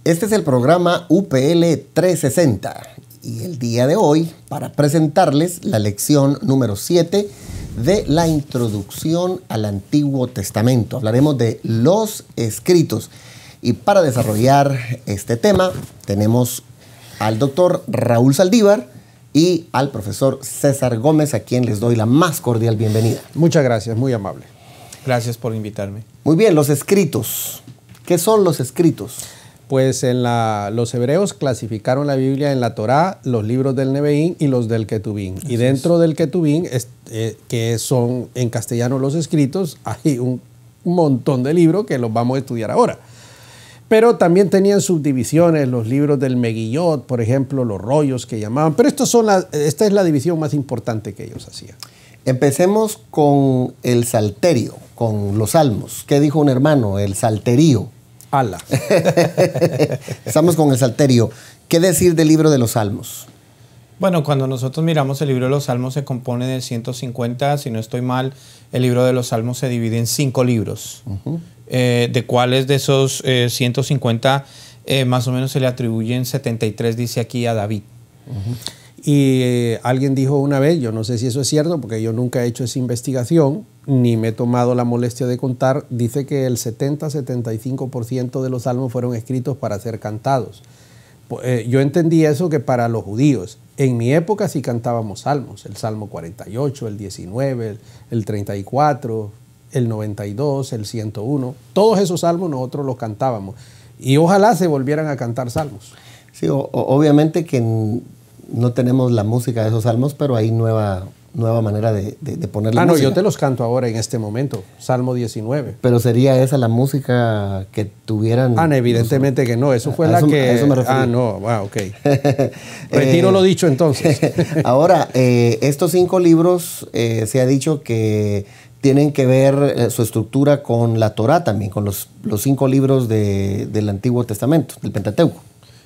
Este es el programa UPL 360 y el día de hoy para presentarles la lección número 7 de la introducción al Antiguo Testamento. Hablaremos de los escritos y para desarrollar este tema tenemos al doctor Raúl Saldívar y al profesor César Gómez, a quien les doy la más cordial bienvenida. Muchas gracias, muy amable. Gracias por invitarme. Muy bien, los escritos. ¿Qué son los escritos? Pues los hebreos clasificaron la Biblia en la Torá, los libros del Nevi'im y los del Ketubim. Y dentro del Ketubim, que son en castellano los escritos, hay un montón de libros que los vamos a estudiar ahora. Pero también tenían subdivisiones, los libros del Megillot, por ejemplo, los rollos que llamaban. Pero esta es la división más importante que ellos hacían. Empecemos con el salterio, con los salmos. ¿Qué dijo un hermano? El salterio. Ala. Estamos con el salterio. ¿Qué decir del libro de los salmos? Bueno, cuando nosotros miramos el libro de los salmos se compone de 150, si no estoy mal, el libro de los salmos se divide en 5 libros. De cuáles de esos 150 más o menos se le atribuyen 73, dice aquí, a David. Y alguien dijo una vez, yo no sé si eso es cierto, porque yo nunca he hecho esa investigación, ni me he tomado la molestia de contar, dice que el 70-75% de los salmos fueron escritos para ser cantados. Yo entendí eso que para los judíos. En mi época sí cantábamos salmos, el Salmo 48, el 19, el 34, el 92, el 101. Todos esos salmos nosotros los cantábamos. Y ojalá se volvieran a cantar salmos. Sí, obviamente que no tenemos la música de esos salmos, pero hay nueva manera de ponerle música. Yo te los canto ahora en este momento, Salmo 19. Pero ¿sería esa la música que tuvieran? No, evidentemente que no, eso fue la que... A eso me refiero. Ok. Retiro lo dicho entonces. Ahora, estos 5 libros se ha dicho que tienen que ver su estructura con la Torá también, con los 5 libros del Antiguo Testamento, del Pentateuco.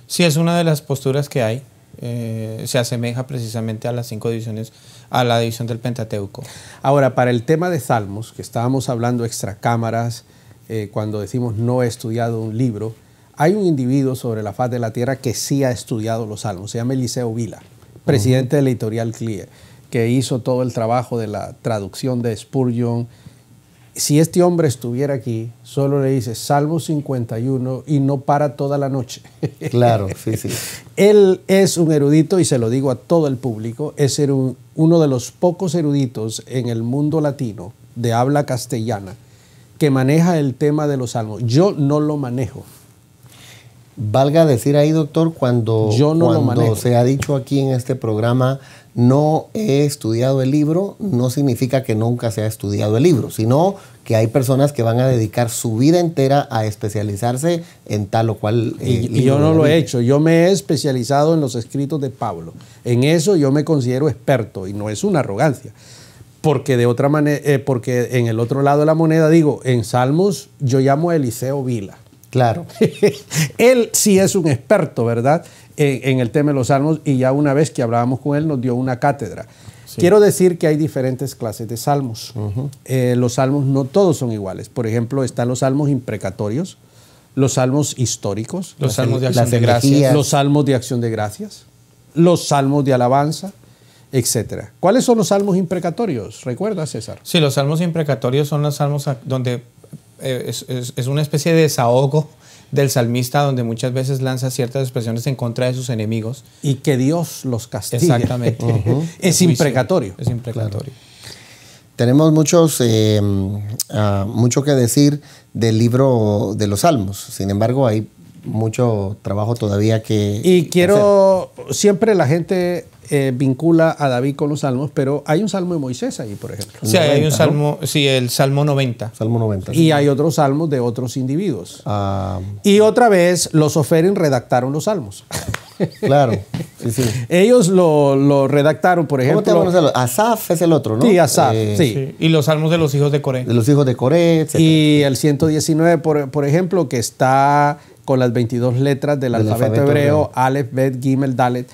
Sí, es una de las posturas que hay. Se asemeja precisamente a las 5 divisiones, a la división del Pentateuco. Ahora, para el tema de salmos, que estábamos hablando extra cámaras, cuando decimos no he estudiado un libro, hay un individuo sobre la faz de la tierra que sí ha estudiado los salmos, se llama Eliseo Vila, presidente de la editorial CLIE, que hizo todo el trabajo de la traducción de Spurgeon. Si este hombre estuviera aquí, solo le dice Salmo 51 y no para toda la noche. Claro, sí, sí. Él es un erudito, y se lo digo a todo el público, es uno de los pocos eruditos en el mundo latino de habla castellana que maneja el tema de los salmos. Yo no lo manejo. Valga decir ahí, doctor, cuando se ha dicho aquí en este programa no he estudiado el libro, no significa que nunca se ha estudiado el libro, sino que hay personas que van a dedicar su vida entera a especializarse en tal o cual libro. Y yo no lo he hecho, yo me he especializado en los escritos de Pablo. En eso yo me considero experto y no es una arrogancia. Porque de otra manera, porque en el otro lado de la moneda digo, en Salmos yo llamo a Eliseo Vila. Claro. Él sí es un experto, ¿verdad?, en el tema de los salmos, y ya una vez que hablábamos con él nos dio una cátedra. Sí. Quiero decir que hay diferentes clases de salmos. Los salmos no todos son iguales. Por ejemplo, están los salmos imprecatorios, los salmos históricos, los salmos de acción de gracias, los salmos de acción de gracias, los salmos de alabanza, etcétera. ¿Cuáles son los salmos imprecatorios? ¿Recuerdas, César? Sí, los salmos imprecatorios son los salmos donde es una especie de desahogo del salmista, donde muchas veces lanza ciertas expresiones en contra de sus enemigos. Y que Dios los castigue. Exactamente. Es imprecatorio. Es imprecatorio. Claro. Tenemos mucho que decir del libro de los Salmos. Sin embargo, hay mucho trabajo todavía que siempre la gente vincula a David con los salmos, pero hay un salmo de Moisés ahí, por ejemplo. Sí, 90, hay un salmo, ¿no? Sí, el Salmo 90. Salmo 90. Y sí. hay otros salmos de otros individuos. Y otra vez, los Oferim redactaron los salmos. Claro, sí, sí. Ellos lo redactaron, por ejemplo. ¿Cómo te llamas? Asaf es el otro, ¿no? Sí, Asaf, sí. Y los salmos de los hijos de Coré. De los hijos de Coré, etc. Y el 119, por ejemplo, que está con las 22 letras del alfabeto hebreo, Aleph, Bet, Gimel, Dalet.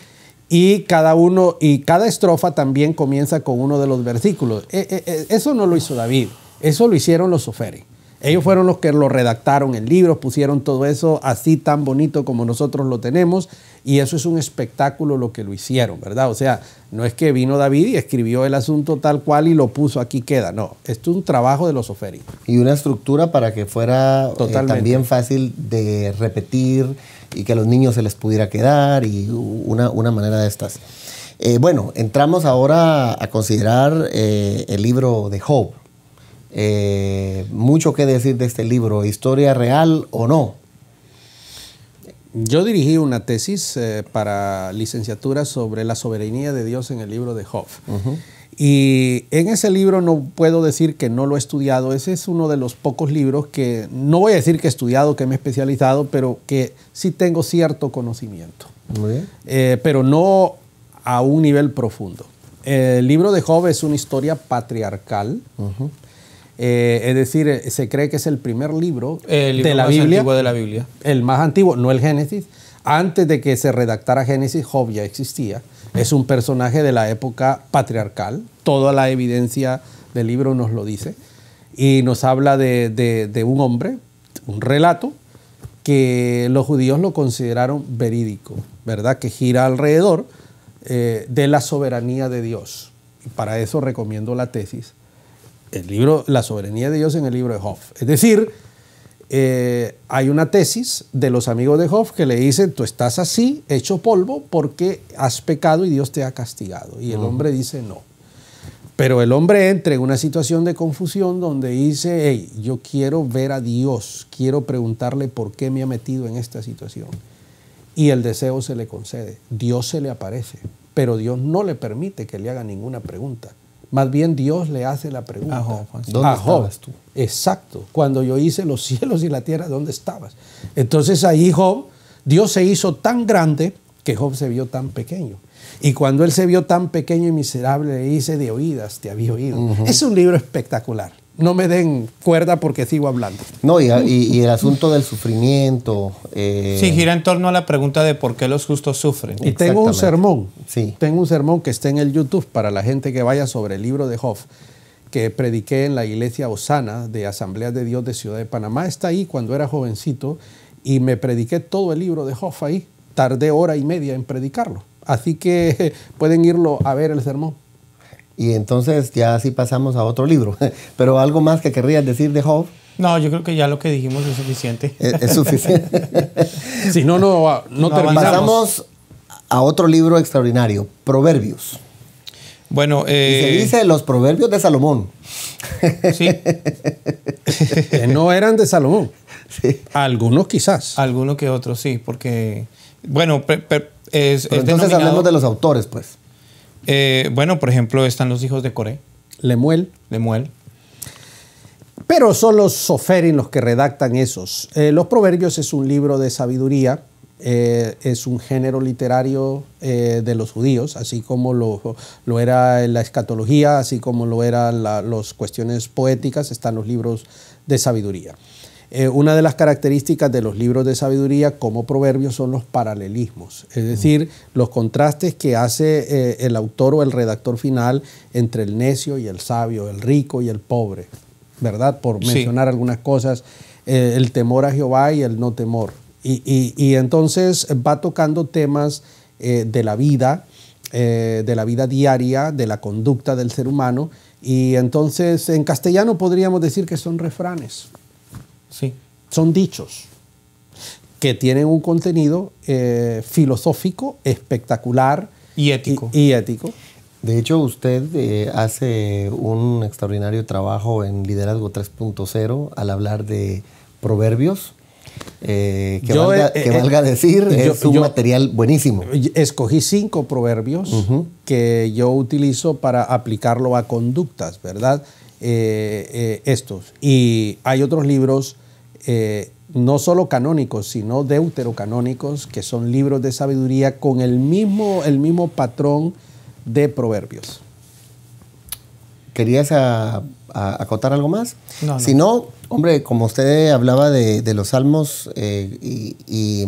Y cada estrofa también comienza con uno de los versículos. Eso no lo hizo David, eso lo hicieron los Oferim. Ellos fueron los que lo redactaron en libros, pusieron todo eso así tan bonito como nosotros lo tenemos, y eso es un espectáculo lo que lo hicieron, ¿verdad? O sea, no es que vino David y escribió el asunto tal cual y lo puso aquí queda, no. Esto es un trabajo de los Oferi. Y una estructura para que fuera también fácil de repetir y que a los niños se les pudiera quedar, y una manera de estas. Bueno, entramos ahora a considerar el libro de Job. Mucho que decir de este libro, ¿historia real o no? Yo dirigí una tesis para licenciatura sobre la soberanía de Dios en el libro de Job. Y en ese libro no puedo decir que no lo he estudiado. Ese es uno de los pocos libros que, no voy a decir que he estudiado, que me he especializado, pero que sí tengo cierto conocimiento. Muy bien. Pero no a un nivel profundo. El libro de Job es una historia patriarcal. Es decir, se cree que es el primer libro de la Biblia. Antiguo de la Biblia. El más antiguo, no el Génesis. Antes de que se redactara Génesis, Job ya existía. Es un personaje de la época patriarcal. Toda la evidencia del libro nos lo dice. Y nos habla de un hombre, un relato, que los judíos lo consideraron verídico, ¿verdad? Que gira alrededor de la soberanía de Dios. Y para eso recomiendo la tesis. El libro, La soberanía de Dios en el libro de Job. Es decir, hay una tesis de los amigos de Job que le dicen, tú estás así, hecho polvo, porque has pecado y Dios te ha castigado. Y el hombre dice no. Pero el hombre entra en una situación de confusión donde dice, hey, yo quiero ver a Dios, quiero preguntarle por qué me ha metido en esta situación. Y el deseo se le concede. Dios se le aparece, pero Dios no le permite que le haga ninguna pregunta. Más bien Dios le hace la pregunta. ¿Dónde estabas tú? Exacto. Cuando yo hice los cielos y la tierra, ¿dónde estabas? Entonces ahí Job, Dios se hizo tan grande que Job se vio tan pequeño. Y cuando él se vio tan pequeño y miserable, le dice, de oídas te había oído. Es un libro espectacular. No me den cuerda porque sigo hablando. No, y el asunto del sufrimiento. Sí, gira en torno a la pregunta de por qué los justos sufren. Y tengo un sermón. Sí. Tengo un sermón que está en el YouTube para la gente que vaya sobre el libro de Job, que prediqué en la iglesia Osana de Asambleas de Dios de Ciudad de Panamá. Está ahí cuando era jovencito y me prediqué todo el libro de Job ahí. Tardé 1:30 en predicarlo. Así que pueden irlo a ver el sermón. Y entonces ya así pasamos a otro libro. Pero algo más que querrías decir de Job. No, yo creo que ya lo que dijimos es suficiente. Es suficiente. Si no, no terminamos. Pasamos a otro libro extraordinario, Proverbios. Bueno, y se dice los Proverbios de Salomón. Sí. Que no eran de Salomón. Sí. Algunos quizás. Algunos que otros, sí, porque, bueno, es entonces hablemos de los autores, pues. Bueno, por ejemplo, están los hijos de Coré. Lemuel. Pero son los soferim los que redactan esos. Los Proverbios es un libro de sabiduría, es un género literario de los judíos, así como lo era la escatología, así como lo eran las cuestiones poéticas, están los libros de sabiduría. Una de las características de los libros de sabiduría como Proverbios son los paralelismos, es decir, los contrastes que hace el autor o el redactor final entre el necio y el sabio, el rico y el pobre, ¿verdad? Por mencionar algunas cosas, el temor a Jehová y el no temor. Y entonces va tocando temas de la vida diaria, de la conducta del ser humano, y entonces en castellano podríamos decir que son refranes. Sí. Son dichos que tienen un contenido filosófico, espectacular y ético. Y ético. De hecho, usted hace un extraordinario trabajo en Liderazgo 3.0 al hablar de proverbios. Que valga decir, es un material buenísimo. Escogí 5 proverbios que yo utilizo para aplicarlo a conductas, ¿verdad? Estos. Y hay otros libros, no solo canónicos, sino deuterocanónicos, que son libros de sabiduría con el mismo patrón de proverbios. ¿Querías acotar algo más? No. Si no, hombre, como usted hablaba de los salmos y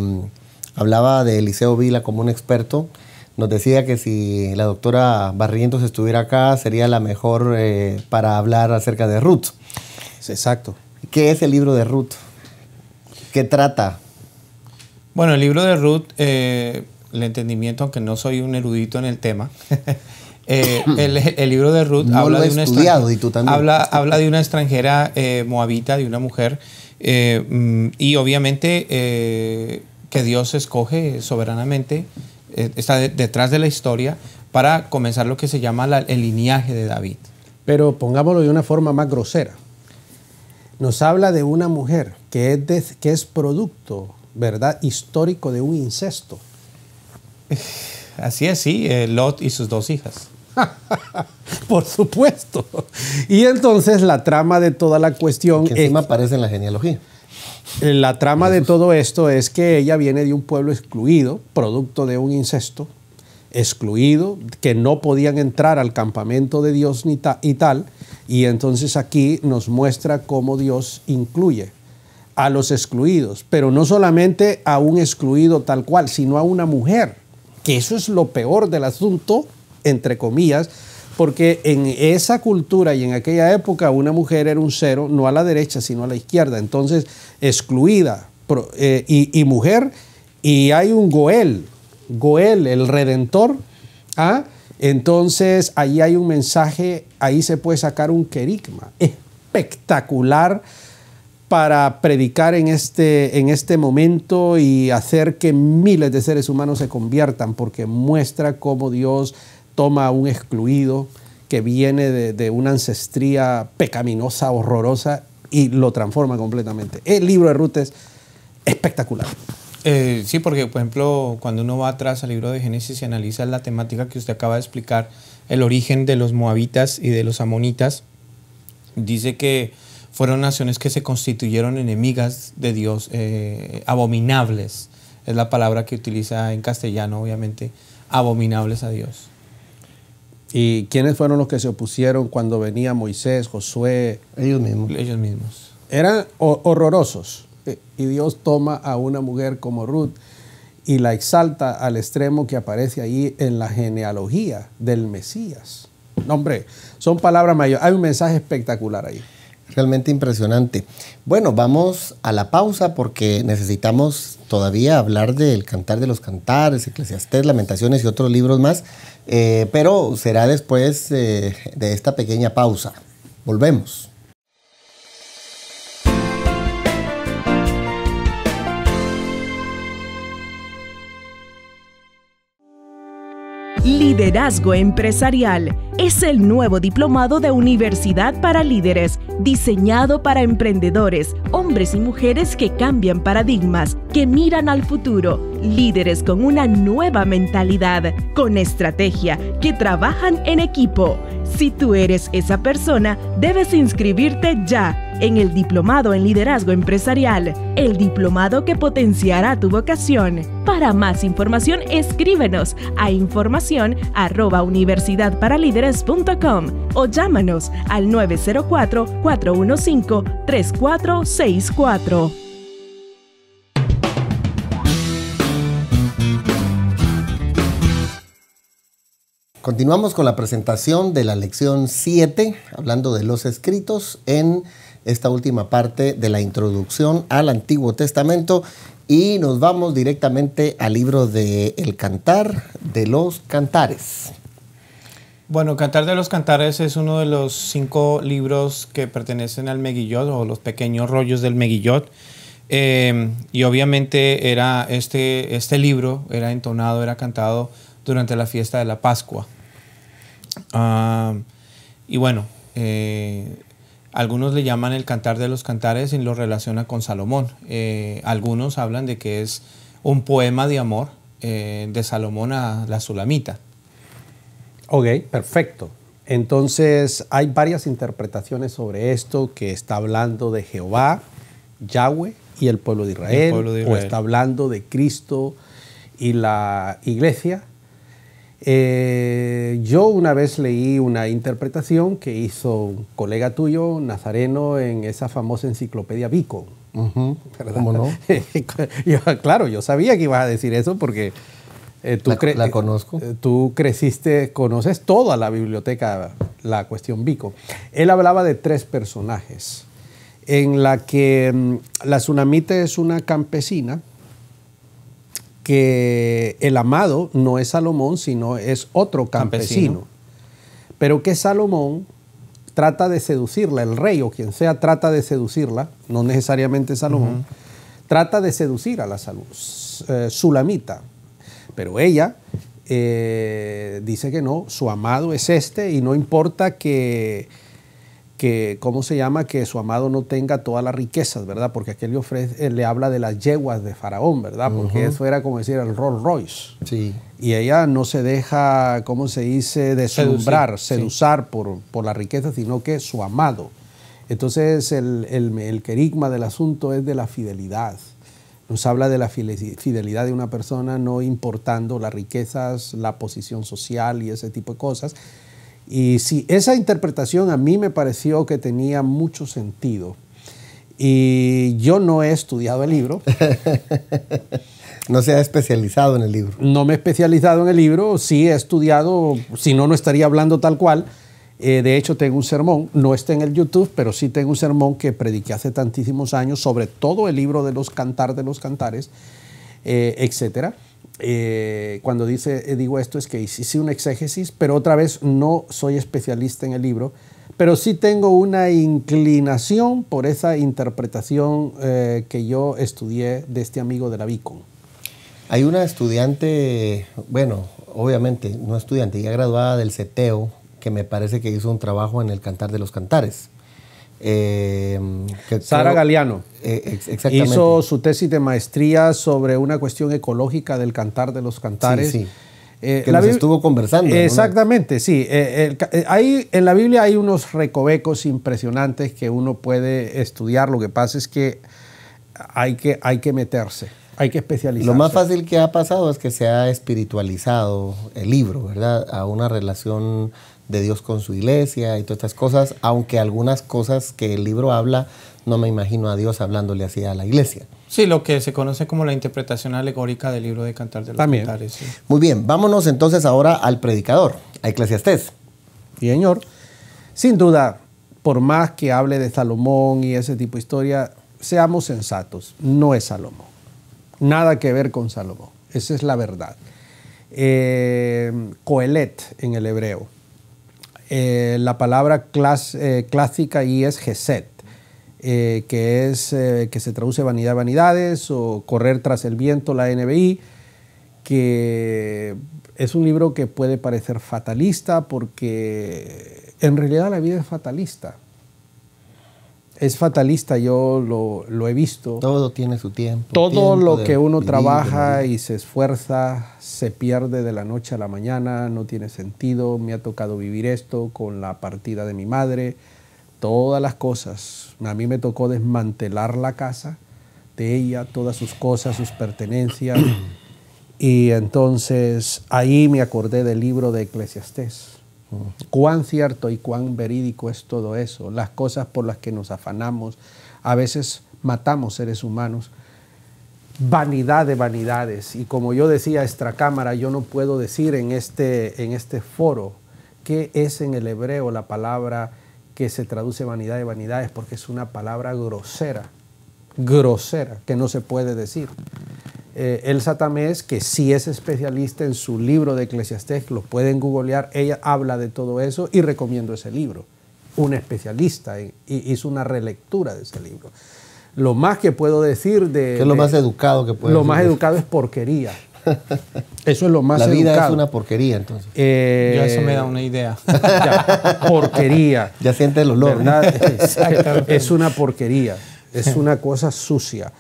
hablaba de Eliseo Vila como un experto, nos decía que si la doctora Barrientos estuviera acá, sería la mejor para hablar acerca de Ruth. Exacto. ¿Qué es el libro de Ruth? ¿Qué trata? Bueno, el libro de Ruth, el entendimiento, aunque no soy un erudito en el tema, el libro de Ruth No habla lo he de una estudiado, y tú también. habla de una extranjera moabita, de una mujer, y obviamente que Dios escoge soberanamente, está detrás de la historia para comenzar lo que se llama el linaje de David. Pero pongámoslo de una forma más grosera. Nos habla de una mujer que es producto, ¿verdad?, histórico de un incesto. Así es, sí, Lot y sus 2 hijas. Por supuesto. Y entonces la trama de toda la cuestión... Que encima aparece en la genealogía. La trama de todo esto es que ella viene de un pueblo excluido, producto de un incesto, excluido, que no podían entrar al campamento de Dios y tal. Y entonces aquí nos muestra cómo Dios incluye a los excluidos, pero no solamente a un excluido tal cual, sino a una mujer, que eso es lo peor del asunto, entre comillas, porque en esa cultura y en aquella época una mujer era un cero, no a la derecha, sino a la izquierda. Entonces, excluida y mujer, y hay un Goel, el Redentor, ¿ah? Entonces, ahí hay un mensaje, ahí se puede sacar un querigma espectacular para predicar en este momento y hacer que miles de seres humanos se conviertan, porque muestra cómo Dios toma a un excluido que viene de una ancestría pecaminosa, horrorosa, y lo transforma completamente. El libro de Ruth es espectacular. Sí, porque por ejemplo, cuando uno va atrás al libro de Génesis y analiza la temática que usted acaba de explicar, el origen de los moabitas y de los amonitas, dice que fueron naciones que se constituyeron enemigas de Dios, abominables, es la palabra que utiliza en castellano, obviamente, abominables a Dios. ¿Y quiénes fueron los que se opusieron cuando venía Moisés, Josué? Ellos mismos. Ellos mismos. Eran horrorosos. Y Dios toma a una mujer como Ruth y la exalta al extremo que aparece ahí en la genealogía del Mesías. No, hombre, son palabras mayores. Hay un mensaje espectacular ahí. Realmente impresionante. Bueno, vamos a la pausa porque necesitamos todavía hablar del Cantar de los Cantares, Eclesiastés, Lamentaciones y otros libros más, pero será después de esta pequeña pausa. Volvemos. Liderazgo Empresarial es el nuevo diplomado de Universidad para Líderes, diseñado para emprendedores, hombres y mujeres que cambian paradigmas, que miran al futuro, líderes con una nueva mentalidad, con estrategia, que trabajan en equipo. Si tú eres esa persona, debes inscribirte ya en el Diplomado en Liderazgo Empresarial, el diplomado que potenciará tu vocación. Para más información, escríbenos a información@universidadparalíderes.com o llámanos al 904-415-3464. Continuamos con la presentación de la lección 7, hablando de los escritos en esta última parte de la introducción al Antiguo Testamento, y nos vamos directamente al libro de El Cantar de los Cantares. Bueno, Cantar de los Cantares es uno de los 5 libros que pertenecen al Megillot, o los pequeños rollos del Megillot. Y obviamente era este libro era entonado, era cantado durante la fiesta de la Pascua. Y bueno, algunos le llaman el Cantar de los Cantares y lo relaciona con Salomón. Algunos hablan de que es un poema de amor de Salomón a la Sulamita. Ok, perfecto. Entonces hay varias interpretaciones sobre esto, que está hablando de Jehová, Yahweh y el pueblo de Israel, o está hablando de Cristo y la iglesia. Yo una vez leí una interpretación que hizo un colega tuyo, nazareno, en esa famosa enciclopedia Beacon. ¿Cómo no? Claro, yo sabía que ibas a decir eso porque la conozco. Tú creciste, conoces toda la biblioteca, la cuestión Beacon. Él hablaba de 3 personajes. en la que la Sunamita es una campesina que el amado no es Salomón, sino es otro campesino. Pero que Salomón trata de seducirla, el rey o quien sea trata de seducirla, no necesariamente Salomón, trata de seducir a la Sulamita. Pero ella dice que no, su amado es este y no importa ¿cómo se llama? Que su amado no tenga todas las riquezas, ¿verdad? Porque aquí le habla de las yeguas de Faraón, ¿verdad? Porque eso era como decir el Rolls Royce. Sí. Y ella no se deja, ¿cómo se dice? Deslumbrar, seducir por la riqueza, sino que su amado. Entonces el querigma del asunto es de la fidelidad. Nos habla de la fidelidad de una persona, no importando las riquezas, la posición social y ese tipo de cosas. Y sí, esa interpretación a mí me pareció que tenía mucho sentido. Y yo no he estudiado el libro. No se ha especializado en el libro. No me he especializado en el libro, sí he estudiado, si no, no estaría hablando tal cual. De hecho, tengo un sermón, no está en el YouTube, pero sí tengo un sermón que prediqué hace tantísimos años sobre todo el libro de los Cantar de los Cantares, etcétera. Cuando digo esto es que hice una exégesis, pero otra vez no soy especialista en el libro, pero sí tengo una inclinación por esa interpretación que yo estudié de este amigo de la Beacon. Hay una estudiante, bueno, obviamente no estudiante, ya graduada del CETEO, que me parece que hizo un trabajo en el Cantar de los Cantares. Sara Galeano. Exactamente. Hizo su tesis de maestría sobre una cuestión ecológica del Cantar de los Cantares. Sí, sí. Que nos estuvo conversando. Exactamente, sí. En la Biblia hay unos recovecos impresionantes que uno puede estudiar. Lo que pasa es que hay que meterse, hay que especializarse. Lo más fácil que ha pasado es que se ha espiritualizado el libro, ¿verdad? A una relación de Dios con su iglesia y todas estas cosas, aunque algunas cosas que el libro habla, no me imagino a Dios hablándole así a la iglesia. Sí, lo que se conoce como la interpretación alegórica del libro de Cantar de los Cantares. Sí. Muy bien, vámonos entonces ahora al predicador, a Eclesiastés. Sí, señor. Sin duda, por más que hable de Salomón y ese tipo de historia, seamos sensatos, no es Salomón. Nada que ver con Salomón, esa es la verdad. Coelet en el hebreo. La palabra clásica ahí es Geset, que se traduce vanidad de vanidades o correr tras el viento, la NBI, que es un libro que puede parecer fatalista porque en realidad la vida es fatalista. Es fatalista, yo lo he visto. Todo tiene su tiempo. Todo lo que uno trabaja y se esfuerza se pierde de la noche a la mañana, no tiene sentido. Me ha tocado vivir esto con la partida de mi madre, todas las cosas. A mí me tocó desmantelar la casa de ella, todas sus cosas, sus pertenencias. Y entonces ahí me acordé del libro de Eclesiastés. Cuán cierto y cuán verídico es todo eso, las cosas por las que nos afanamos, a veces matamos seres humanos, vanidad de vanidades. Y como yo decía extracámara, yo no puedo decir en este foro qué es en el hebreo la palabra que se traduce vanidad de vanidades, porque es una palabra grosera, que no se puede decir. Elsa Tamés, que sí es especialista en su libro de Eclesiastés, lo pueden googlear, ella habla de todo eso y recomiendo ese libro. Una especialista hizo una relectura de ese libro. Lo más que puedo decir ¿qué es lo más educado que puede decir? Lo más educado es porquería. Eso es lo más educado. La vida educado. es una porquería, entonces. Ya eso me da una idea. Porquería. Ya siente el olor. Es una porquería. Es una cosa sucia.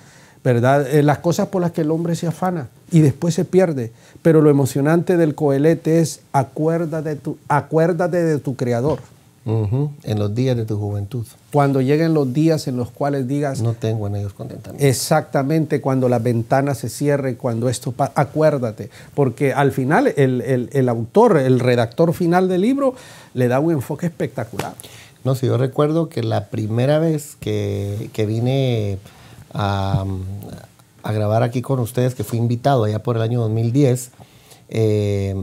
¿Verdad? Las cosas por las que el hombre se afana y después se pierde. Pero lo emocionante del Coelet es acuérdate de tu Creador. En los días de tu juventud. Cuando lleguen los días en los cuales digas... No tengo en ellos contentamiento. Exactamente, cuando la ventana se cierre, cuando esto pasa, acuérdate. Porque al final el autor, el redactor final del libro, le da un enfoque espectacular. No sé, yo recuerdo que la primera vez que vine a grabar aquí con ustedes, que fui invitado allá por el año 2010,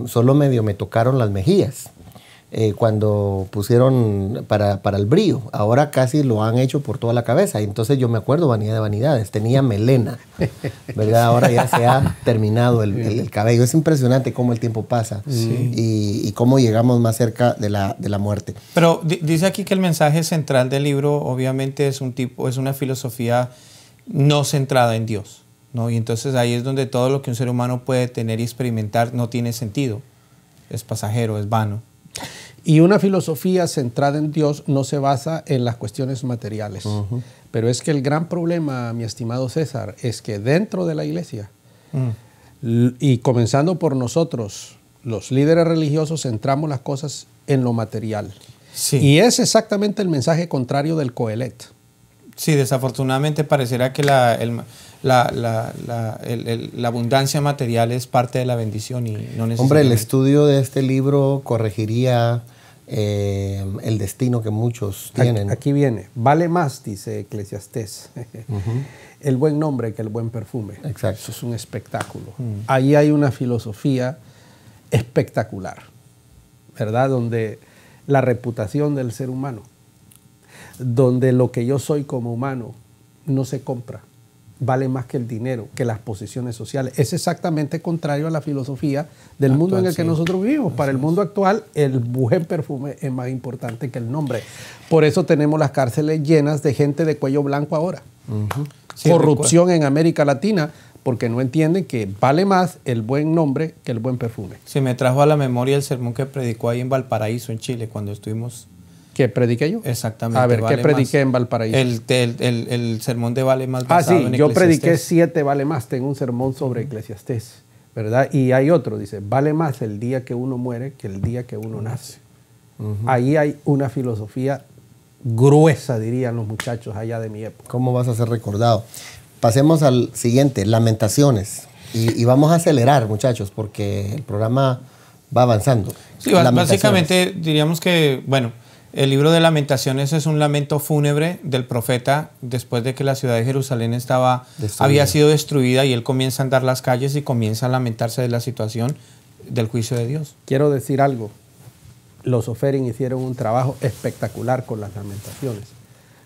solo medio me tocaron las mejillas. cuando pusieron para el brillo. Ahora casi lo han hecho por toda la cabeza. Y entonces yo me acuerdo, vanidad de vanidades, tenía melena, ¿verdad? Ahora ya se ha terminado el cabello. Es impresionante cómo el tiempo pasa y cómo llegamos más cerca de la muerte. Pero dice aquí que el mensaje central del libro obviamente es una filosofía no centrada en Dios, ¿no? Y entonces ahí es donde todo lo que un ser humano puede tener y experimentar no tiene sentido. Es pasajero, es vano. Y una filosofía centrada en Dios no se basa en las cuestiones materiales. Pero es que el gran problema, mi estimado César, es que dentro de la iglesia, y comenzando por nosotros, los líderes religiosos, centramos las cosas en lo material. Sí. Y es exactamente el mensaje contrario del Coelet. Sí, desafortunadamente pareciera que la abundancia material es parte de la bendición y no necesariamente. Hombre, el estudio de este libro corregiría el destino que muchos tienen. Aquí viene, vale más, dice Eclesiastés, el buen nombre que el buen perfume. Exacto. Eso es un espectáculo. Ahí hay una filosofía espectacular, ¿verdad? Donde la reputación del ser humano, donde lo que yo soy como humano no se compra, vale más que el dinero, que las posesiones sociales. Es exactamente contrario a la filosofía del mundo en el que nosotros vivimos. Para el mundo actual, el buen perfume es más importante que el nombre. Por eso tenemos las cárceles llenas de gente de cuello blanco ahora. Sí, corrupción en América Latina, porque no entienden que vale más el buen nombre que el buen perfume. Sí, me trajo a la memoria el sermón que predicó ahí en Valparaíso, en Chile, cuando estuvimos... ¿Qué prediqué yo? Exactamente. A ver, ¿qué prediqué en Valparaíso? El sermón de Vale Más. Sí, yo prediqué 7 vale más. Tengo un sermón sobre Eclesiastés, ¿verdad? Y hay otro, dice, vale más el día que uno muere que el día que uno nace. Ahí hay una filosofía gruesa, dirían los muchachos allá de mi época. ¿Cómo vas a ser recordado? Pasemos al siguiente, Lamentaciones. Y vamos a acelerar, muchachos, porque el programa va avanzando. Sí, básicamente diríamos que, bueno, el libro de Lamentaciones es un lamento fúnebre del profeta después de que la ciudad de Jerusalén había sido destruida y él comienza a andar las calles y comienza a lamentarse de la situación del juicio de Dios. Quiero decir algo. Los Oferim hicieron un trabajo espectacular con las Lamentaciones.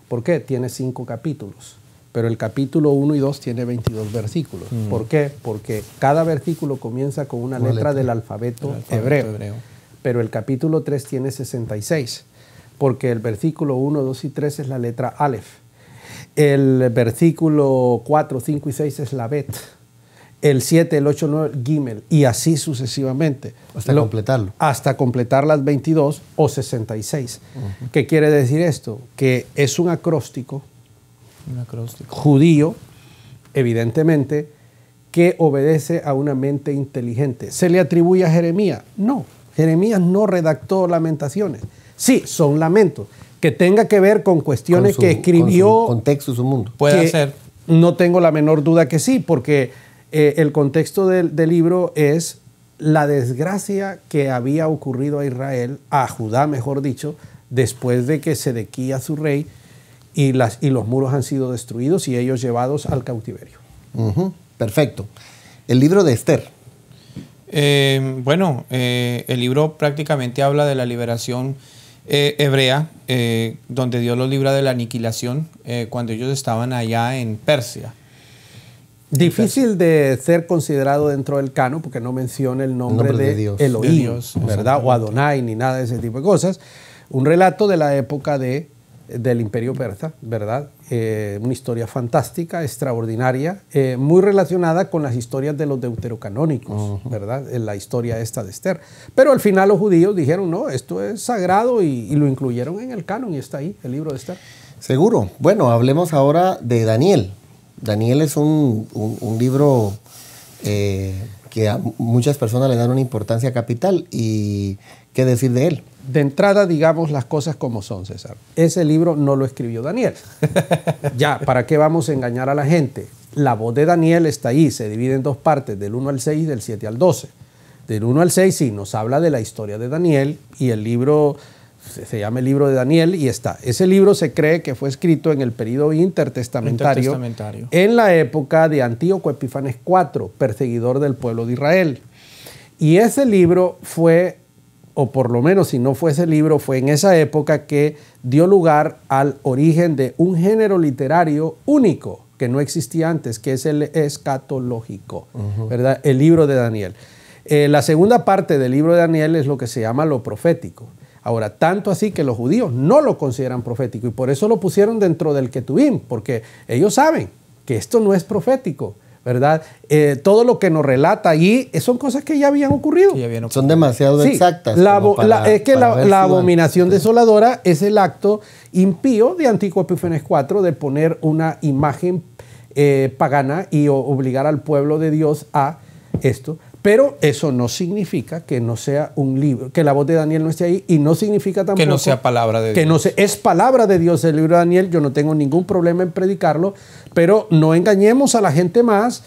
¿Por qué? Tiene 5 capítulos, pero el capítulo 1 y 2 tiene 22 versículos. ¿Por qué? Porque cada versículo comienza con una letra del alfabeto hebreo. Pero el capítulo 3 tiene 66. Porque el versículo 1, 2 y 3 es la letra Aleph. El versículo 4, 5 y 6 es la Bet. El 7, el 8, 9, Gimel. Y así sucesivamente. Hasta completarlo. Hasta completar las 22 o 66. ¿Qué quiere decir esto? Que es un acróstico judío, evidentemente, que obedece a una mente inteligente. ¿Se le atribuye a Jeremías? No. Jeremías no redactó Lamentaciones. Sí, son lamentos. Que tenga que ver con cuestiones que escribió... Con su contexto, su mundo. Puede ser. No tengo la menor duda que sí, porque el contexto del libro es la desgracia que había ocurrido a Israel, a Judá mejor dicho, después de que Sedequías, su rey, y los muros han sido destruidos y ellos llevados al cautiverio. Perfecto. El libro de Esther. El libro prácticamente habla de la liberación hebrea, donde Dios los libra de la aniquilación cuando ellos estaban allá en Persia. Difícil de ser considerado dentro del canon porque no menciona el nombre de Dios. Elohim, de Dios, ¿verdad? O Adonai, ni nada de ese tipo de cosas. Un relato de la época del Imperio Persa, ¿verdad? Una historia fantástica, extraordinaria, muy relacionada con las historias de los deuterocanónicos, ¿verdad? La historia esta de Esther. Pero al final los judíos dijeron, no, esto es sagrado y lo incluyeron en el canon y está ahí, el libro de Esther. Seguro. Bueno, hablemos ahora de Daniel. Daniel es un libro que a muchas personas le dan una importancia capital. ¿Y qué decir de él? De entrada, digamos las cosas como son, César. Ese libro no lo escribió Daniel. Ya, ¿para qué vamos a engañar a la gente? La voz de Daniel está ahí, se divide en 2 partes, del 1 al 6 y del 7 al 12. Del 1 al 6 sí, nos habla de la historia de Daniel y el libro se llama el libro de Daniel y está. Ese libro se cree que fue escrito en el periodo intertestamentario. En la época de Antíoco Epífanes IV, perseguidor del pueblo de Israel. Y ese libro fue o por lo menos si no fue ese libro, fue en esa época que dio lugar al origen de un género literario único que no existía antes, que es el escatológico, ¿verdad? El libro de Daniel. La segunda parte del libro de Daniel es lo que se llama lo profético. Ahora, tanto así que los judíos no lo consideran profético y por eso lo pusieron dentro del Ketuvim, porque ellos saben que esto no es profético, ¿verdad? Todo lo que nos relata allí son cosas que ya habían ocurrido. Son demasiado exactas. Es que la abominación desoladora es el acto impío de Antíoco Epífanes IV de poner una imagen pagana y obligar al pueblo de Dios a esto. Pero eso no significa que no sea un libro, que la voz de Daniel no esté ahí, y no significa tampoco que no sea palabra de Dios. Que no sea, es palabra de Dios el libro de Daniel, yo no tengo ningún problema en predicarlo, pero no engañemos a la gente más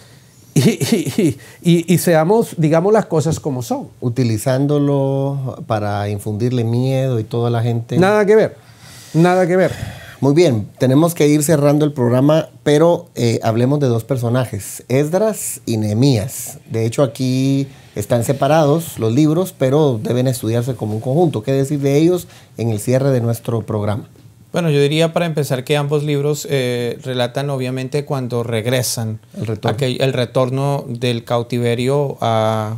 y seamos, digamos, las cosas como son. Utilizándolo para infundirle miedo y toda la gente. Nada que ver, nada que ver. Muy bien, tenemos que ir cerrando el programa, pero hablemos de dos personajes, Esdras y Nehemías. De hecho, aquí están separados los libros, pero deben estudiarse como un conjunto. ¿Qué decir de ellos en el cierre de nuestro programa? Bueno, yo diría para empezar que ambos libros relatan obviamente cuando regresan, el retorno del cautiverio a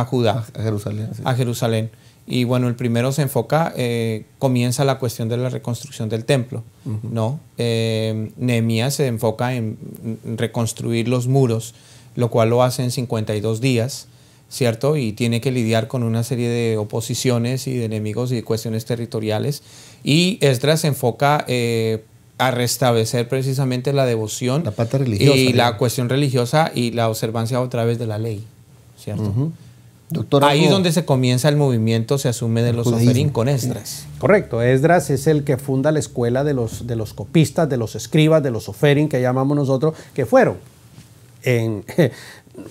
Judá, a Jerusalén. Sí. A Jerusalén. Y bueno, el primero se enfoca, comienza la cuestión de la reconstrucción del templo, ¿no? Nehemías se enfoca en reconstruir los muros, lo cual lo hace en 52 días, ¿cierto? Y tiene que lidiar con una serie de oposiciones y de enemigos y de cuestiones territoriales. Y Esdras se enfoca a restablecer precisamente la devoción, la parte religiosa, y la cuestión religiosa y la observancia a través de la ley, ¿cierto? Doctor, ahí es donde se comienza el movimiento, se asume de los oferín con Esdras. Sí. Correcto, Esdras es el que funda la escuela de los copistas, de los escribas, de los oferín, que llamamos nosotros, que fueron,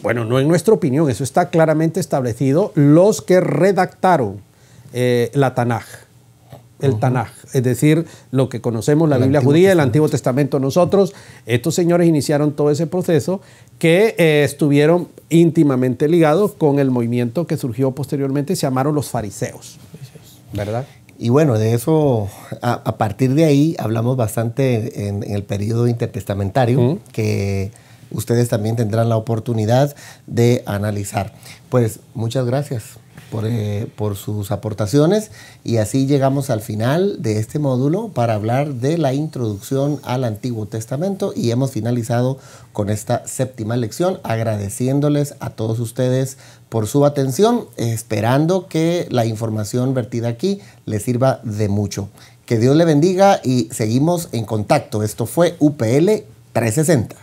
bueno, no en nuestra opinión, eso está claramente establecido, los que redactaron la Tanaj. El Tanaj, es decir, lo que conocemos la Biblia judía, el Antiguo Testamento nosotros. Estos señores iniciaron todo ese proceso que estuvieron íntimamente ligados con el movimiento que surgió posteriormente, se llamaron los fariseos, ¿verdad? Y bueno, de eso, a partir de ahí, hablamos bastante en el periodo intertestamentario, que ustedes también tendrán la oportunidad de analizar. Pues muchas gracias por sus aportaciones, y así llegamos al final de este módulo para hablar de la introducción al Antiguo Testamento, y hemos finalizado con esta séptima lección, agradeciéndoles a todos ustedes por su atención, esperando que la información vertida aquí les sirva de mucho. Que Dios le bendiga y seguimos en contacto. Esto fue UPL 360.